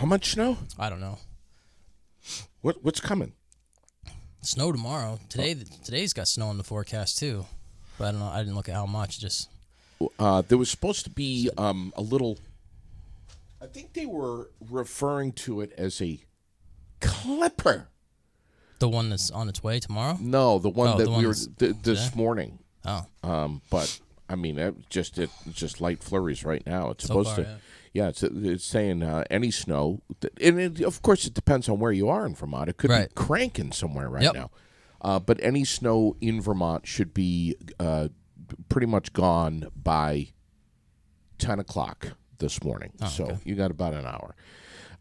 How much snow? I don't know. What's coming? Snow tomorrow. Today's got snow in the forecast too, but I don't know. I didn't look at how much. Just there was supposed to be a little. I think they were referring to it as a clipper. the one that's on its way tomorrow. No, the one that the one we were that's this morning. Oh, But I mean, it's just light flurries right now. It's so supposed far, to. Yeah, it's saying any snow, and of course it depends on where you are in Vermont. It could be Right. cranking somewhere right Yep. now, but any snow in Vermont should be pretty much gone by 10 o'clock this morning. So okay. you got about an hour.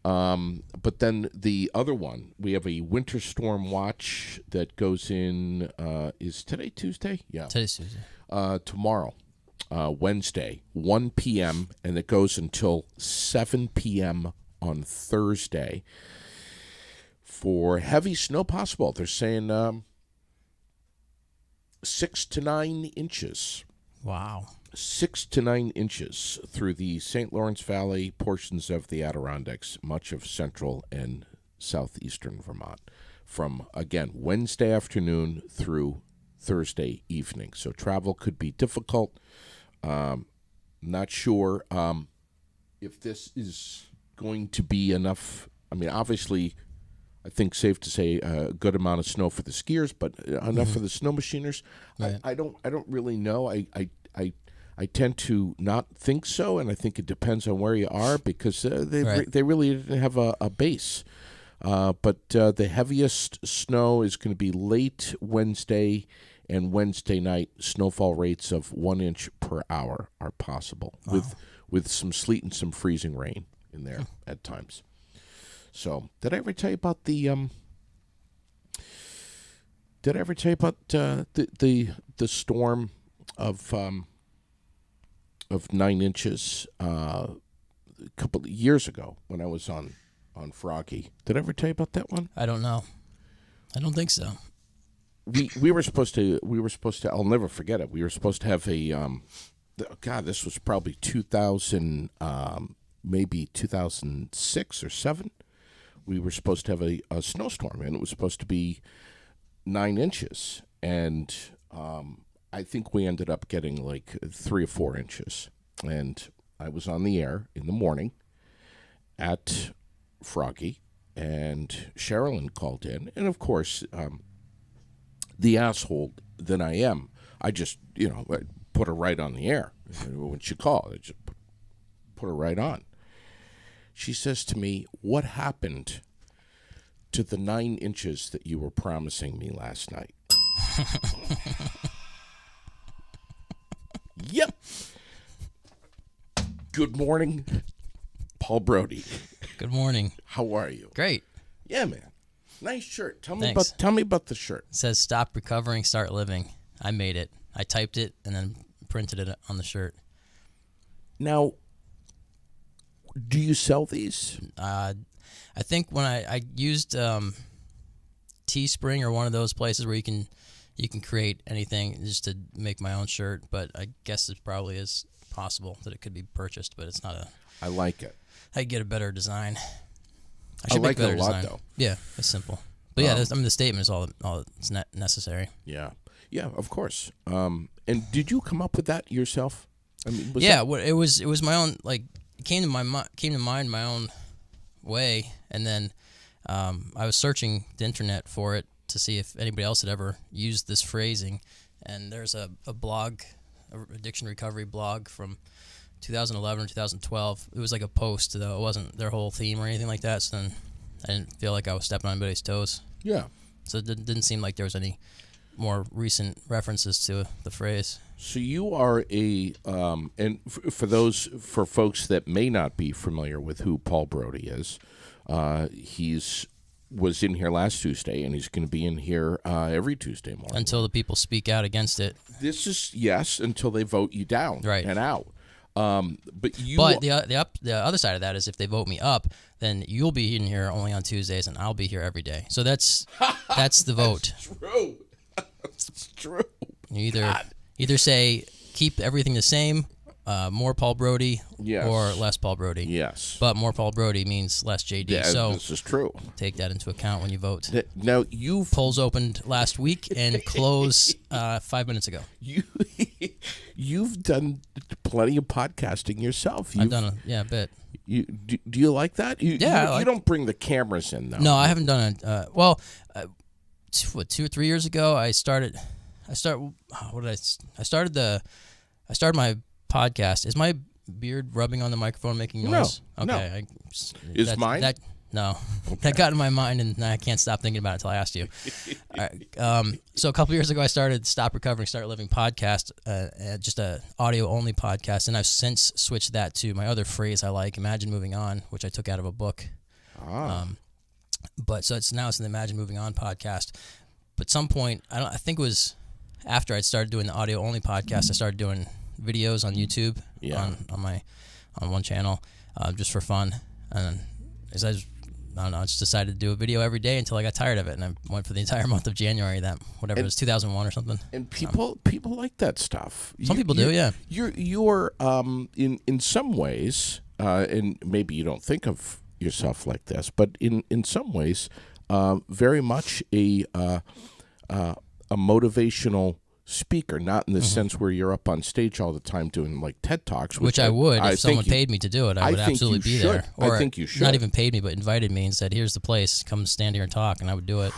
But then the other one, we have a winter storm watch that goes in. Is today Tuesday? Yeah, Today's Tuesday. tomorrow. Wednesday, 1 p.m., and it goes until 7 p.m. on Thursday for heavy snow possible. They're saying 6 to 9 inches. Wow. 6 to 9 inches through the St. Lawrence Valley, portions of the Adirondacks, much of central and southeastern Vermont, from, again, Wednesday afternoon through Thursday evening. So travel could be difficult. Not sure if this is going to be enough. I mean, obviously, I think safe to say a good amount of snow for the skiers, but enough for the snow machiners. Right. I don't really know. I tend to not think so, and I think it depends on where you are because they really didn't have a base. But the heaviest snow is going to be late Wednesday and Wednesday night. Snowfall rates of 1 inch per hour are possible, with some sleet and some freezing rain in there at times. So, did I ever tell you about the the storm of 9 inches a couple of years ago when I was on Froggy? Did I ever tell you about that one? I don't know. I don't think so. We were supposed to I'll never forget it. We were supposed to have a God, this was probably 2000 maybe 2006 or 7. We were supposed to have a snowstorm, and it was supposed to be 9 inches, and I think we ended up getting like 3 or 4 inches. And I was on the air in the morning at Froggy, and Sherilyn called in, and of course, the asshole that I am, I just I put her right on the air when she called. I just put her right on. She says to me, "What happened to the 9 inches that you were promising me last night?" Yep. Good morning, Paul Brodie. Good morning. How are you? Great. Yeah, man. Nice shirt. Tell me Thanks. about the shirt. It says "Stop recovering, start living." I made it. I typed it and then printed it on the shirt. Now, do you sell these? I think when I used Teespring or one of those places where you can create anything just to make my own shirt, but I guess it probably is possible that it could be purchased, but it's not a. I like it. I could get a better design. I like make better it a lot, design. though. Yeah, it's simple. But yeah, the statement is all that's necessary. Yeah, of course. And did you come up with that yourself? I mean, it was my own. Like, it came to mind my own way, and then I was searching the internet for it to see if anybody else had ever used this phrasing, and there's a blog, addiction recovery blog from 2011 or 2012. It was like a post, though. It wasn't their whole theme or anything like that, so then I didn't feel like I was stepping on anybody's toes. Yeah. So it didn't seem like there was any more recent references to the phrase. So you are and for folks that may not be familiar with who Paul Brodie is, was in here last Tuesday, and he's going to be in here every Tuesday morning. Until the people speak out against it. This is, yes, until they vote you down and out. But the other side of that is if they vote me up, then you'll be in here only on Tuesdays, and I'll be here every day. So that's the vote. That's true. That's true. You either say keep everything the same, more Paul Brodie Yes. or less Paul Brodie. Yes. But more Paul Brodie means less JD. Yeah, so this is true. take that into account when you vote. Now you've Polls opened last week and closed 5 minutes ago. you've done plenty of podcasting yourself. I've done a bit. Do you like that? You don't bring the cameras in though. No, I haven't done it. 2 or 3 years ago, I started my podcast. Is my beard rubbing on the microphone making noise? No. Okay. Is mine? No. Okay. That got in my mind, and I can't stop thinking about it until I asked you. All right. So a couple years ago, I started Stop Recovering, Start Living podcast, just a audio-only podcast, and I've since switched that to my other phrase I like, Imagine Moving On, which I took out of a book. But so it's an Imagine Moving On podcast. But some point, I think it was after I'd started doing the audio-only podcast, I started doing videos on YouTube on one channel just for fun. And as I just decided to do a video every day until I got tired of it, and I went for the entire month of January. It was 2001 or something. And people like that stuff. Some people do, yeah. You're in some ways, and maybe you don't think of yourself like this, but in some ways, very much a motivational speaker, not in the sense where you're up on stage all the time doing like TED Talks. Which I would. If someone paid me to do it, I would absolutely be there. Or I think you should. Not even paid me, but invited me and said, here's the place, come stand here and talk, and I would do it.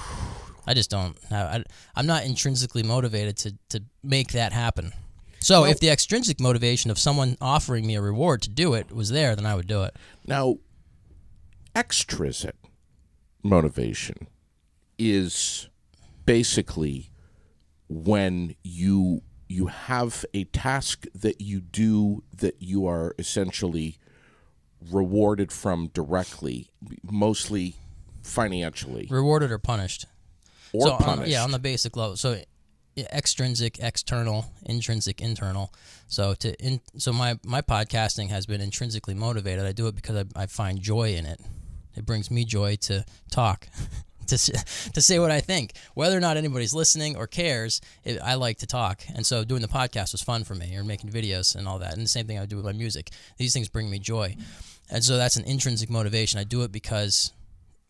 I just don't. I'm not intrinsically motivated to make that happen. So if the extrinsic motivation of someone offering me a reward to do it was there, then I would do it. Now, extrinsic motivation is basically when you have a task that you do that you are essentially rewarded from directly, mostly financially. Rewarded or punished. Punished. On the basic level. So extrinsic, external, intrinsic, internal. So my podcasting has been intrinsically motivated. I do it because I find joy in it. It brings me joy to talk. To say what I think. Whether or not anybody's listening or cares, I like to talk. And so doing the podcast was fun for me, or making videos and all that. And the same thing I would do with my music. These things bring me joy. And so that's an intrinsic motivation. I do it because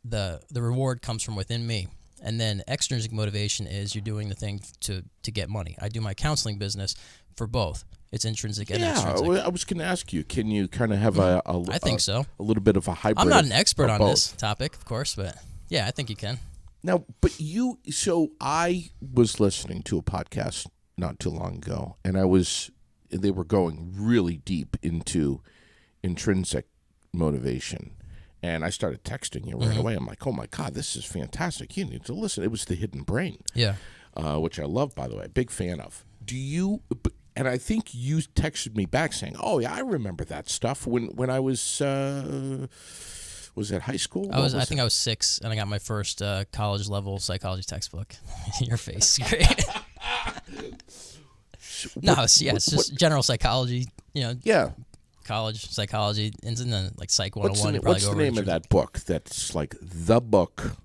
the reward comes from within me. And then extrinsic motivation is you're doing the thing to get money. I do my counseling business for both. It's intrinsic and extrinsic. I was going to ask you, can you kind of have I think so. A little bit of a hybrid? I'm not an expert on both. this topic, of course, but yeah, I think you can. Now, so I was listening to a podcast not too long ago, and they were going really deep into intrinsic motivation. And I started texting you right away. I'm like, oh my God, this is fantastic. You need to listen. It was The Hidden Brain. Yeah. Which I love, by the way. Big fan of. And I think you texted me back saying, oh yeah, I remember that stuff when I was it high school? I think I was 6, and I got my first college level psychology textbook. Your face is great. It's just general psychology. Yeah. College psychology, and then like Psych 101. What's the name of that book? That's like the book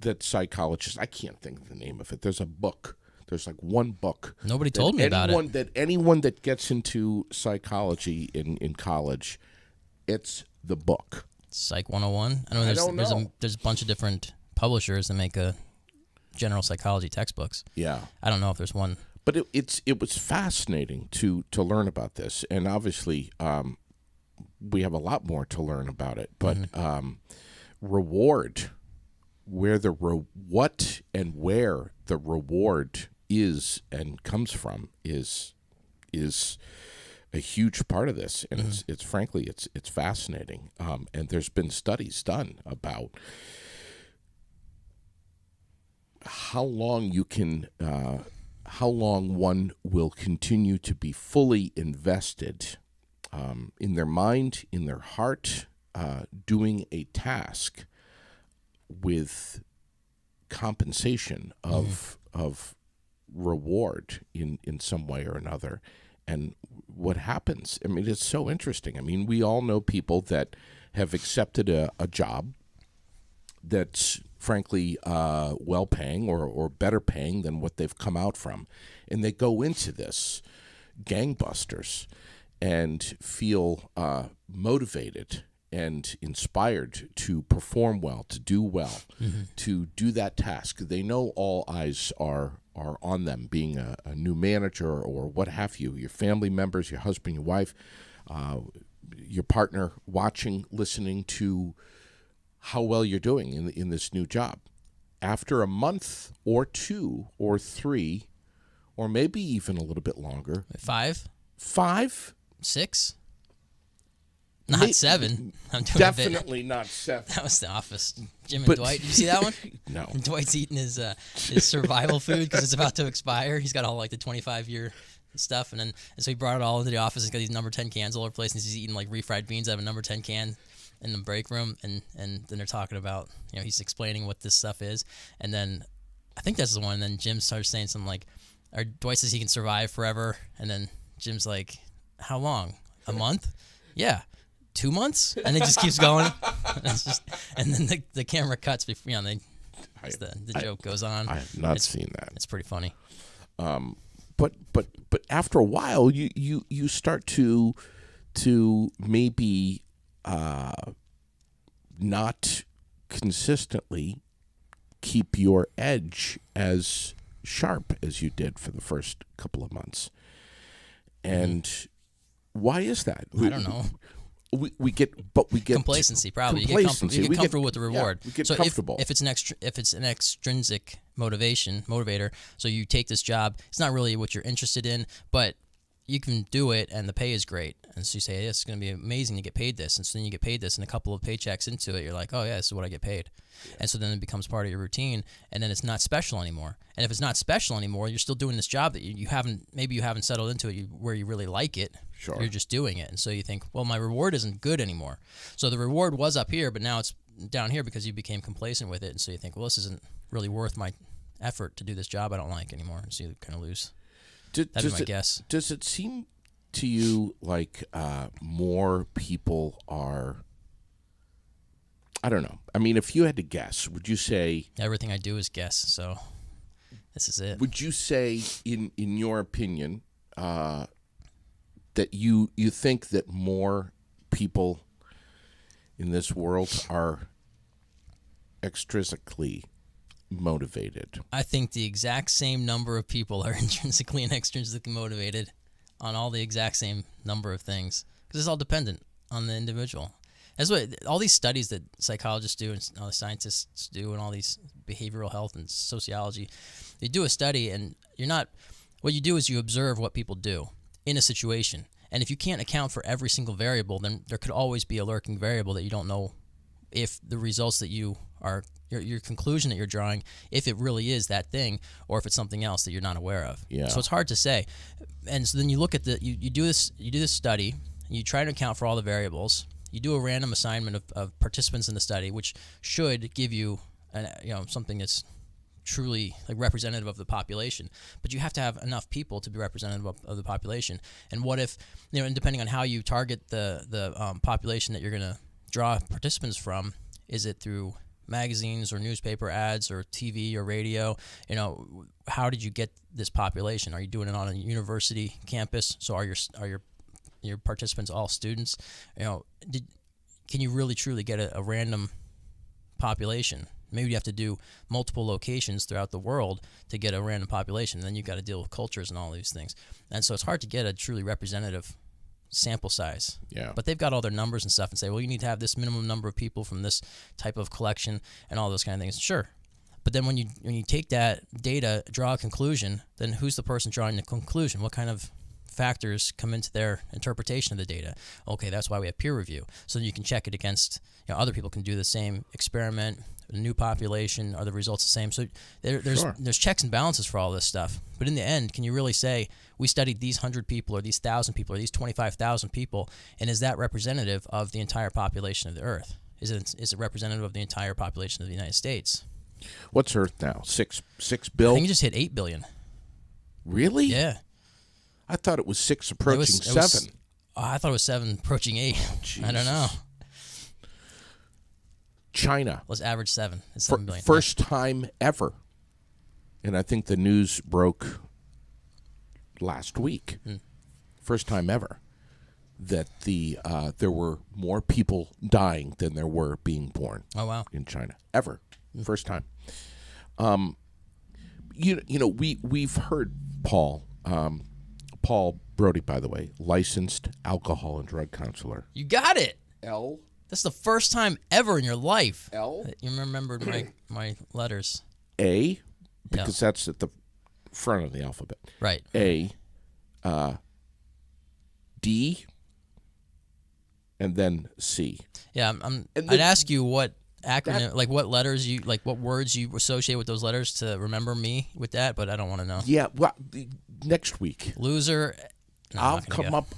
that psychologists. I can't think of the name of it. There's a book. There's like one book. Nobody told me about it. That anyone that gets into psychology in college, it's the book. Psych 101. I know there's a bunch of different publishers that make general psychology textbooks. Yeah. I don't know if there's one. But it was fascinating to learn about this, and obviously we have a lot more to learn about it. But reward, what and where the reward is and comes from is a huge part of this, and it's frankly fascinating. And there's been studies done about how long one will continue to be fully invested in their mind, in their heart, doing a task with compensation of reward in some way or another. And what happens? I mean, it's so interesting. I mean, we all know people that have accepted a job that's frankly well-paying or better paying than what they've come out from. And they go into this gangbusters and feel motivated and inspired to perform well, to do well, to do that task. They know all eyes are on them, being a new manager or what have you, your family members, your husband, your wife, your partner, watching, listening to how well you're doing in this new job. After a month or 2 or 3, or maybe even a little bit longer. 5? 6? Not 7. I'm doing Definitely not 7. That was The Office. Jim and Dwight. Did you see that one? No. Dwight's eating his survival food because it's about to expire. He's got all like the 25-year stuff, and so he brought it all into the office. He's got these number 10 cans all over the place, and he's eating like refried beans out of a number 10 can in the break room, and then they're talking about, he's explaining what this stuff is, and then I think that's the one. And then Jim starts saying something like, or Dwight says he can survive forever, and then Jim's like, how long? A month? Yeah. 2 months? And it just keeps going. And then the camera cuts before, the joke goes on. I have not seen that. It's pretty funny. But after a while, you start to maybe not consistently keep your edge as sharp as you did for the first couple of months. And why is that? I don't know. We get complacency. Probably you get comfortable with the reward. We get so comfortable. If it's an extrinsic motivator, so you take this job, it's not really what you're interested in, but you can do it and the pay is great, and so you say, it's going to be amazing to get paid this, and so then you get paid this, and a couple of paychecks into it, you're like, oh yeah, this is what I get paid. And so then it becomes part of your routine, and then it's not special anymore. And if it's not special anymore, you're still doing this job that you haven't settled into it where you really like it. Sure. You're just doing it, and so you think, well, my reward isn't good anymore. So the reward was up here, but now it's down here because you became complacent with it, and so you think, well, this isn't really worth my effort to do this job I don't like anymore, and so you kind of lose. That'd be my guess. Does it seem to you like more people are, I don't know. I mean, if you had to guess, would you say... Everything I do is guess, so this is it. Would you say, in your opinion, that you think that more people in this world are extrinsically motivated? I think the exact same number of people are intrinsically and extrinsically motivated on all the exact same number of things, because it's all dependent on the individual. That's what all these studies that psychologists do and all the scientists do, and all these behavioral health and sociology, they do a study, and what you do is you observe what people do in a situation, and if you can't account for every single variable, then there could always be a lurking variable that you don't know if the results that you are, your conclusion that you're drawing, if it really is that thing, or if it's something else that you're not aware of. Yeah. So it's hard to say. And so then you look at you do this study, and you try to account for all the variables. You do a random assignment of participants in the study, which should give you something that's truly like representative of the population. But you have to have enough people to be representative of the population. And what if, and depending on how you target the population that you're going to draw participants from, is it through magazines or newspaper ads or TV or radio? How did you get this population? Are you doing it on a university campus? So are your participants all students? Can you really truly get a random population? Maybe you have to do multiple locations throughout the world to get a random population. And then you've got to deal with cultures and all these things. And so it's hard to get a truly representative sample size. Yeah. But they've got all their numbers and stuff and say, well, you need to have this minimum number of people from this type of collection and all those kind of things. Sure. But then when you take that data, draw a conclusion, then who's the person drawing the conclusion? What kind of factors come into their interpretation of the data? Okay, that's why we have peer review. So you can check it against, other people can do the same experiment, a new population, are the results the same? So there's checks and balances for all this stuff. But in the end, can you really say, we studied these 100 people or these 1,000 people or these 25,000 people, and is that representative of the entire population of the Earth? Is it representative of the entire population of the United States? What's Earth now? 6 billion? I think it just hit 8 billion. Really? Yeah. I thought it was 6 approaching 7. I thought it was 7 approaching 8. I don't know. China. Let's average 7. It's 7 billion. First time ever. And I think the news broke last week. First time ever that there were more people dying than there were being born. Oh, wow. In China ever, first time. We've heard Paul Brodie, by the way, licensed alcohol and drug counselor. You got it. L. That's the first time ever in your life L. that you remembered my letters. A, because that's at the front of the alphabet. Right. A, D, and then C. Yeah, I'd ask you what acronym, like what letters what words you associate with those letters to remember me with that, but I don't want to know. Yeah, well, next week. Loser. No,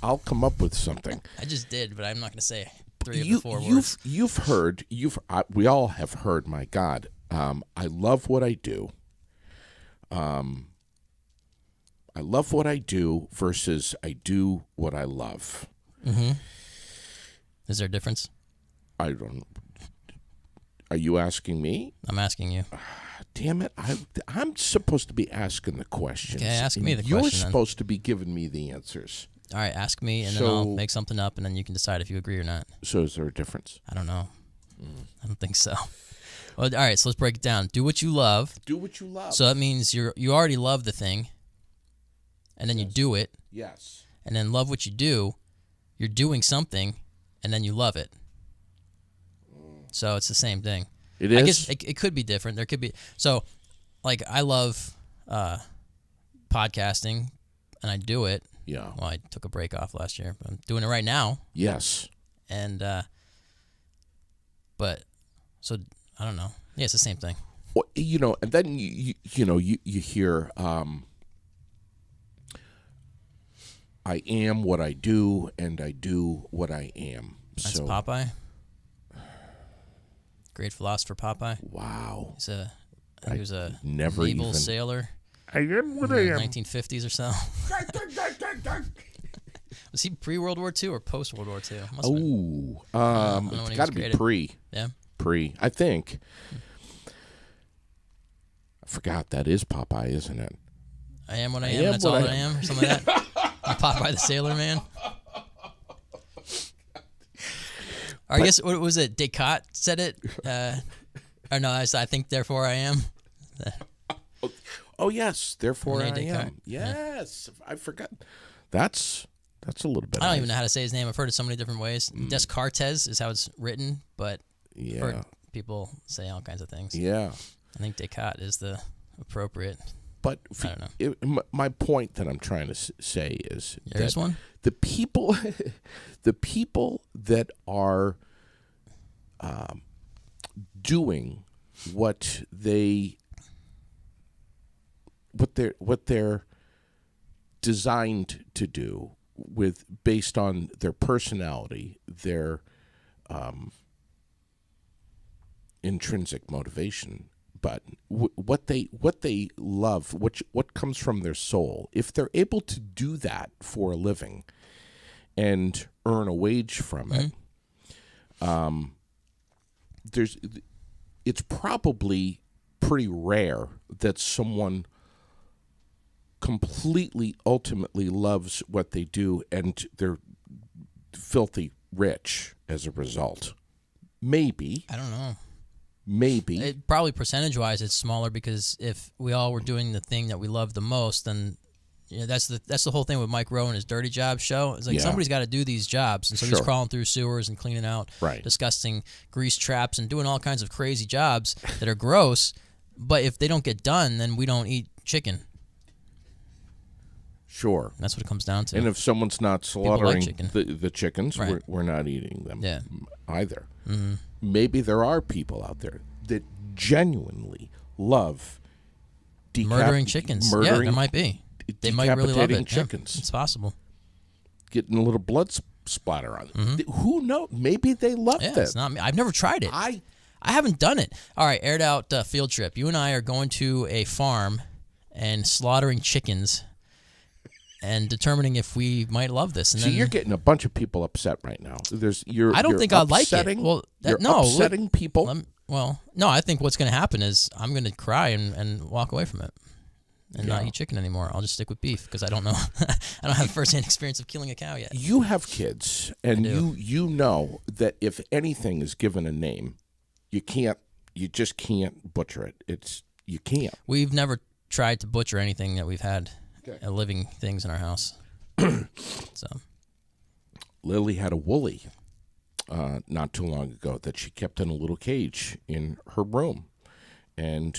I'll come up with something. I just did, but I'm not going to say 3 of the 4 words. We all have heard, my God, I love what I do. I love what I do versus I do what I love. Mm-hmm. Is there a difference? I don't. Are you asking me? I'm asking you. Damn it! I'm supposed to be asking the questions. Okay, ask me the You're question. You're supposed to be giving me the answers. All right, ask me, and then I'll make something up, and then you can decide if you agree or not. So is there a difference? I don't know. I don't think so. Well, all right, so let's break it down. Do what you love. Do what you love. So that means you already love the thing, and then you do it. Yes. And then love what you do. You're doing something, and then you love it. So it's the same thing. It is? I guess it could be different. There could be. So, like, I love podcasting, and I do it. Yeah. Well, I took a break off last year, but I'm doing it right now. Yes. And, but, so, I don't know. Yeah, it's the same thing. Well, and then, you hear, I am what I do, and I do what I am. That's Popeye. Great philosopher Popeye. Wow. He was a never naval even sailor. I am what in I the am. 1950s or so. Was he pre-World War II or post-World War II? It's got to be pre. Yeah? Pre, I think. I forgot that is Popeye, isn't it? I am what I am, that's all that I am, or something like that. I'm Popeye the Sailor Man. Or I guess, what was it? Descartes said it? Or no, I think, therefore I am. Oh, yes, therefore I Descartes. am. Yes, I forgot. That's a little bit. I don't even know how to say his name. I've heard it so many different ways. Descartes is how it's written, but I've heard people say all kinds of things. Yeah. I think Descartes is the appropriate. But I don't know. My point that I'm trying to say is There's one? The people that are doing what they're designed to do based on their personality, their intrinsic motivation, but what they love, what comes from their soul, if they're able to do that for a living and earn a wage from it, it's probably pretty rare that someone completely ultimately loves what they do and they're filthy rich as a result. Maybe. I don't know. Maybe. Probably percentage-wise it's smaller, because if we all were doing the thing that we love the most, then that's the whole thing with Mike Rowe and his Dirty Jobs show. It's like somebody's got to do these jobs, and so he's crawling through sewers and cleaning out disgusting grease traps and doing all kinds of crazy jobs that are gross. But if they don't get done, then we don't eat chicken. Sure. That's what it comes down to. And if someone's not slaughtering like the chickens, we're not eating them either. Mm-hmm. Maybe there are people out there that genuinely love murdering chickens. Yeah, there might be. They might really love it. Chickens. Yeah, it's possible. Getting a little blood splatter on them. Who knows? Maybe they love that. It's not me. I've never tried it. I haven't done it. All right, aired out field trip. You and I are going to a farm and slaughtering chickens and determining if we might love this. And See, you're getting a bunch of people upset right now. I don't think I'll like it. Well, you're upsetting people. No, I think what's going to happen is I'm going to cry and walk away from it. and not eat chicken anymore. I'll just stick with beef because I don't know. I don't have firsthand experience of killing a cow yet. You have kids, and you know that if anything is given a name, you just can't butcher it. You can't. We've never tried to butcher anything that we've had living things in our house. So Lily had a woolly not too long ago that she kept in a little cage in her room, and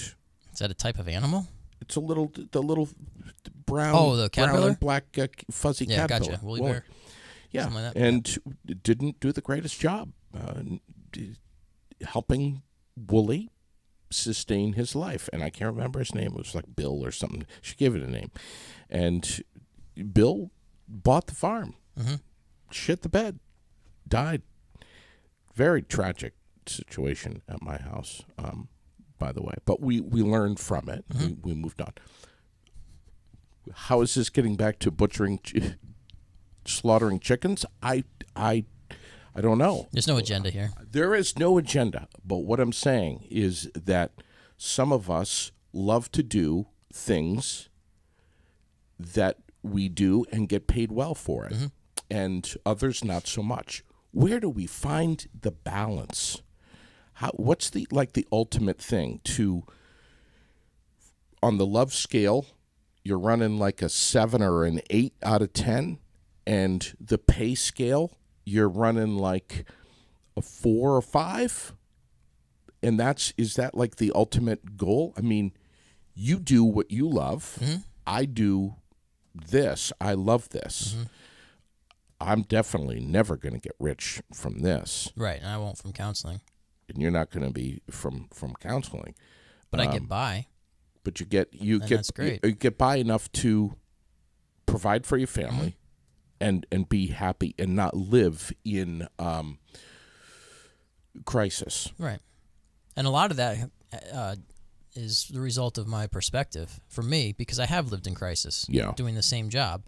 is that a type of animal? it's the little brown, the brown caterpillar? and black fuzzy caterpillar. Gotcha. Woolly bear. Yeah, Something like that. and didn't do the greatest job helping Wooly sustain his life. And I can't remember his name. It was like Bill or something. She gave it a name. And Bill bought the farm, shit the bed, died. Very tragic situation at my house, by the way. But we learned from it. We moved on. How is this getting back to butchering, slaughtering chickens? I don't know. There's no agenda here. There is no agenda. But what I'm saying is that some of us love to do things that we do and get paid well for it, and others not so much. Where do we find the balance? What's the ultimate thing to, on the love scale, you're running like a 7 or an 8 out of 10, and the pay scale, you're running like a 4 or 5? And is that like the ultimate goal? I mean, you do what you love. I do this. I love this. I'm definitely never going to get rich from this. Right, and I won't from counseling. And you're not going to be from counseling. But I get by. But you that's great. You get by enough to provide for your family and be happy and not live in crisis. Right. And a lot of that is the result of my perspective for me, because I have lived in crisis doing the same job.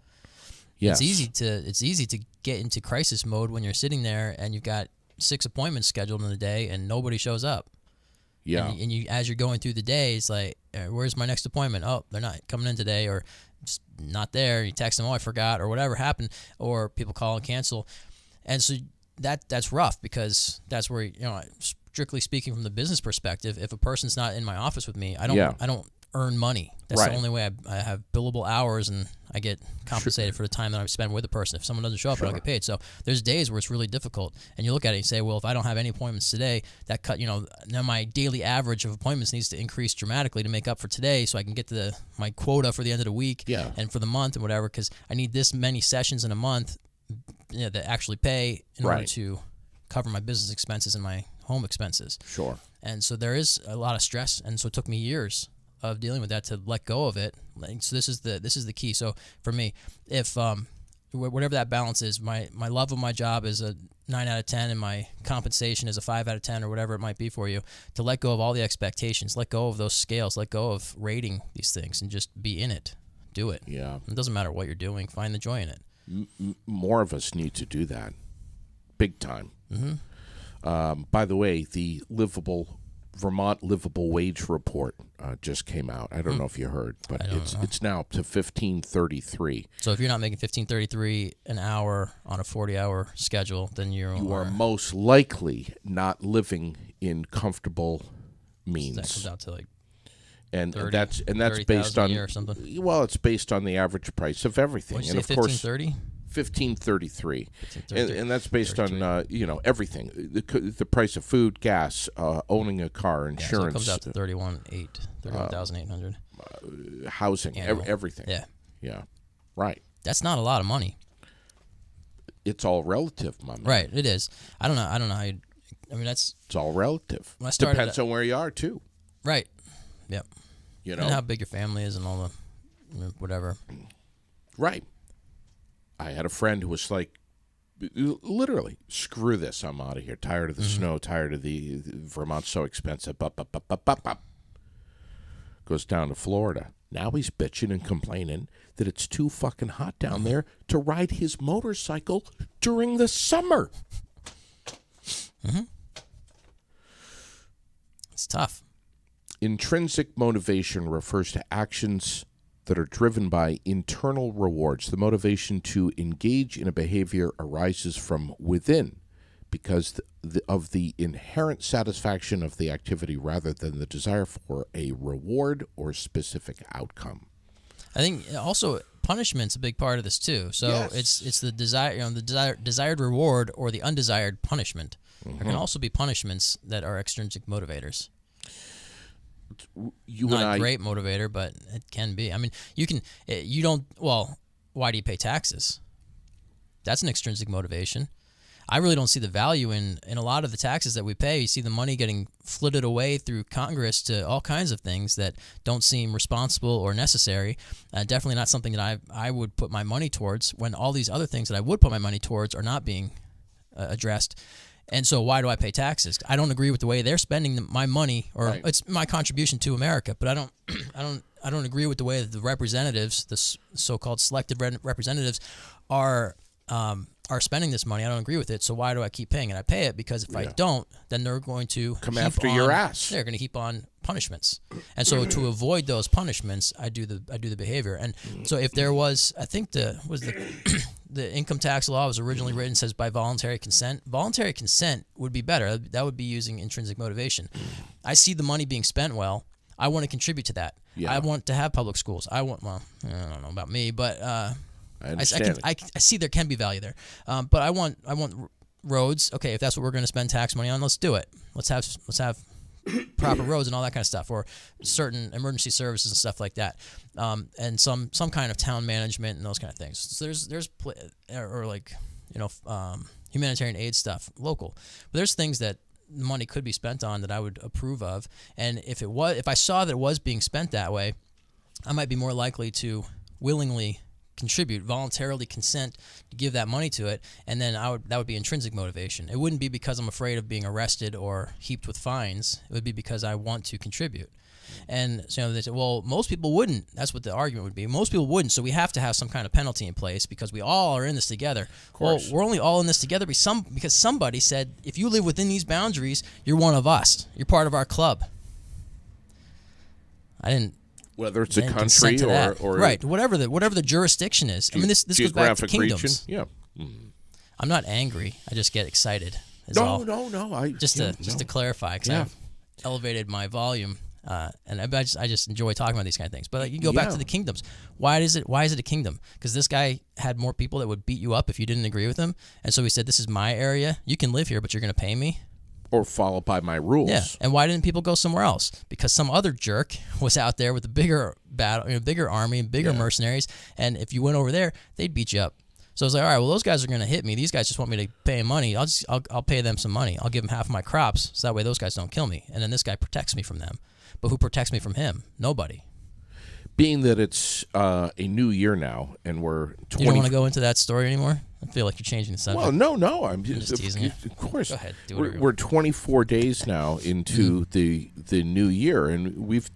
Yes. It's easy to get into crisis mode when you're sitting there and you've got 6 appointments scheduled in the day and nobody shows up. Yeah. And you, as you're going through the day, it's like, where's my next appointment? Oh, they're not coming in today, or just not there. You text them, oh, I forgot, or whatever happened, or people call and cancel. And so that's rough, because that's where, strictly speaking from the business perspective, if a person's not in my office with me, I don't earn money. That's the only way I have billable hours, and I get compensated for the time that I spend with the person. If someone doesn't show up, I don't get paid. So there's days where it's really difficult, and you look at it and say, well, if I don't have any appointments today, that now my daily average of appointments needs to increase dramatically to make up for today, so I can get to my quota for the end of the week and for the month and whatever, because I need this many sessions in a month that actually pay in order to cover my business expenses and my home expenses. Sure. And so there is a lot of stress, and so it took me years of dealing with that to let go of it. So this is the key. So for me, if whatever that balance is, my love of my job is a 9 out of 10, and my compensation is a 5 out of 10, or whatever it might be for you, to let go of all the expectations, let go of those scales, let go of rating these things, and just be in it. Do it. Yeah. It doesn't matter what you're doing. Find the joy in it. More of us need to do that, big time. By the way, the Vermont livable wage report just came out. I don't know if you heard, but it's now up to $15.33. So if you're not making $15.33 an hour on a 40-hour schedule, then you are most likely not living in comfortable means. So that comes out to like and 30, that's based on or something. Well, it's based on the average price of everything. What'd you and say, of course, $15.30? $15.33, and that's based on everything, the price of food, gas, owning a car, insurance. So it comes out to $31,800. Housing, everything. Yeah, right. That's not a lot of money. It's all relative, my man. Right, it is. I don't know how you. I mean, it's all relative. When I started, depends on where you are too. Right. Yep. And how big your family is and all the whatever. Right. I had a friend who was like, literally, screw this, I'm out of here. Tired of the snow, tired of the Vermont's so expensive. Goes down to Florida. Now he's bitching and complaining that it's too fucking hot down there to ride his motorcycle during the summer. It's tough. Intrinsic motivation refers to actions that are driven by internal rewards. The motivation to engage in a behavior arises from within because of the inherent satisfaction of the activity rather than the desire for a reward or specific outcome. I think also punishment's a big part of this too. So Yes. it's the desire, the desired reward or the undesired punishment. There can also be punishments that are extrinsic motivators. You Not and I, a great motivator, but it can be. I mean, why do you pay taxes? That's an extrinsic motivation. I really don't see the value in a lot of the taxes that we pay. You see the money getting flitted away through Congress to all kinds of things that don't seem responsible or necessary. Definitely not something that I would put my money towards when all these other things that I would put my money towards are not being addressed. And so why do I pay taxes? I don't agree with the way they're spending my money, or Right. It's my contribution to America, but I don't agree with the way that the representatives, the so-called selected representatives, are spending this money. I don't agree with it. So why do I keep paying it? I pay it because if I don't, then they're going to come after your ass. They're going to keep on punishments. And so to avoid those punishments, I do the behavior. And so if there was, I think the income tax law was originally written, says by voluntary consent. Voluntary consent would be better. That would be using intrinsic motivation. I see the money being spent well. I want to contribute to that. Yeah. I want to have public schools. I don't know about me, but I see there can be value there. But I want roads. Okay, if that's what we're going to spend tax money on, let's do it. Let's have proper roads and all that kind of stuff, or certain emergency services and stuff like that, and some kind of town management and those kind of things. So there's humanitarian aid stuff local, but there's things that money could be spent on that I would approve of, and if I saw that it was being spent that way, I might be more likely to willingly contribute, voluntarily consent to give that money to it, and then that would be intrinsic motivation. It wouldn't be because I'm afraid of being arrested or heaped with fines. It would be because I want to contribute. And so they say, well, most people wouldn't. That's what the argument would be. Most people wouldn't, so we have to have some kind of penalty in place because we all are in this together. Well, we're only all in this together because somebody said, if you live within these boundaries, you're one of us. You're part of our club. Whether it's a country or right, whatever the jurisdiction is. I mean, this goes back to kingdoms. Region. Yeah. I'm not angry. I just get excited. No. Just to clarify, because I've elevated my volume, and I just enjoy talking about these kind of things. But you go back to the kingdoms. Why is it a kingdom? Because this guy had more people that would beat you up if you didn't agree with him, and so he said, "This is my area. You can live here, but you're going to pay me." Or follow by my rules. Yeah, and why didn't people go somewhere else? Because some other jerk was out there with a bigger bigger army and bigger mercenaries, and if you went over there, they'd beat you up. So I was like, all right, well, those guys are going to hit me. These guys just want me to pay them money. I'll pay them some money. I'll give them half of my crops, so that way those guys don't kill me, and then this guy protects me from them. But who protects me from him? Nobody. Being that it's a new year now, and we're 20... You don't want to go into that story anymore? I feel like you're changing the subject. Well, no. I'm just teasing you. Of course. Go ahead. Do whatever you We're 24 days now into the new year, and we've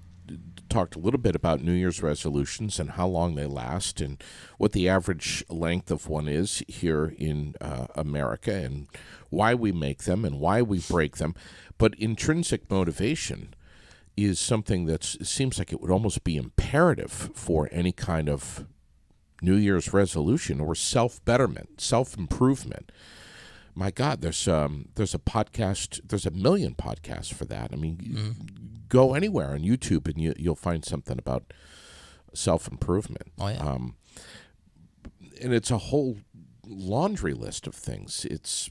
talked a little bit about New Year's resolutions and how long they last and what the average length of one is here in America and why we make them and why we break them. But intrinsic motivation is something that seems like it would almost be imperative for any kind of New Year's resolution or self-betterment, self-improvement. My God, there's a podcast, there's a million podcasts for that. I mean, go anywhere on YouTube and you'll find something about self-improvement. Oh, yeah. And it's a whole laundry list of things. It's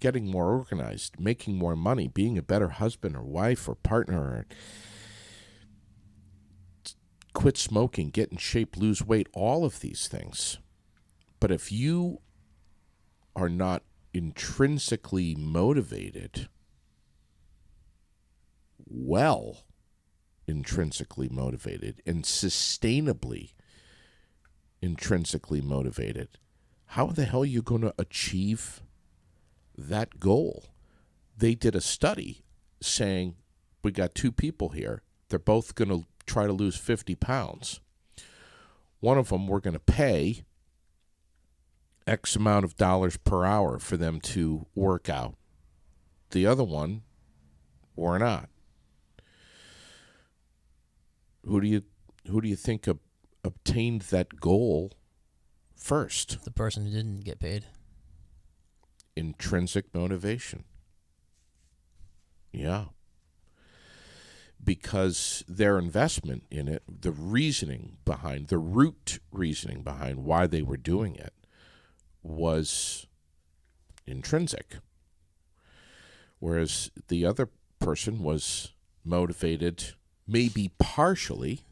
getting more organized, making more money, being a better husband or wife or partner, or quit smoking, get in shape, lose weight, all of these things. But if you are not intrinsically motivated, intrinsically motivated, and sustainably intrinsically motivated, how the hell are you going to achieve that goal? They did a study saying, we got two people here. They're both going to try to lose 50 pounds. One of them, we're going to pay X amount of dollars per hour for them to work out. The other one, we're not. Who do you think obtained that goal first. The person who didn't get paid. Intrinsic motivation. Yeah. Because their investment in it, the root reasoning behind why they were doing it was intrinsic. Whereas the other person was motivated maybe partially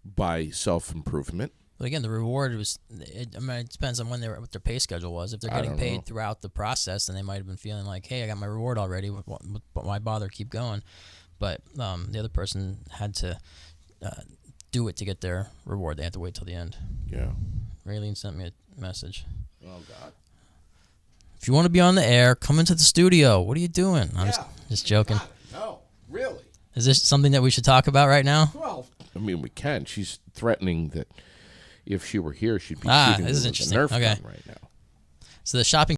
by self-improvement. But again, the reward was, it depends on what their pay schedule was. If they're getting paid throughout the process, then they might have been feeling like, hey, I got my reward already, but why bother keep going? But the other person had to do it to get their reward. They had to wait till the end. Yeah. Raylene sent me a message. Oh, God. If you want to be on the air, come into the studio. What are you doing? I'm just joking. No, really. Is this something that we should talk about right now? Well, I mean, we can. She's threatening that if she were here, she'd be This shooting is with a interesting. Nerf Okay. gun right now. So the shopping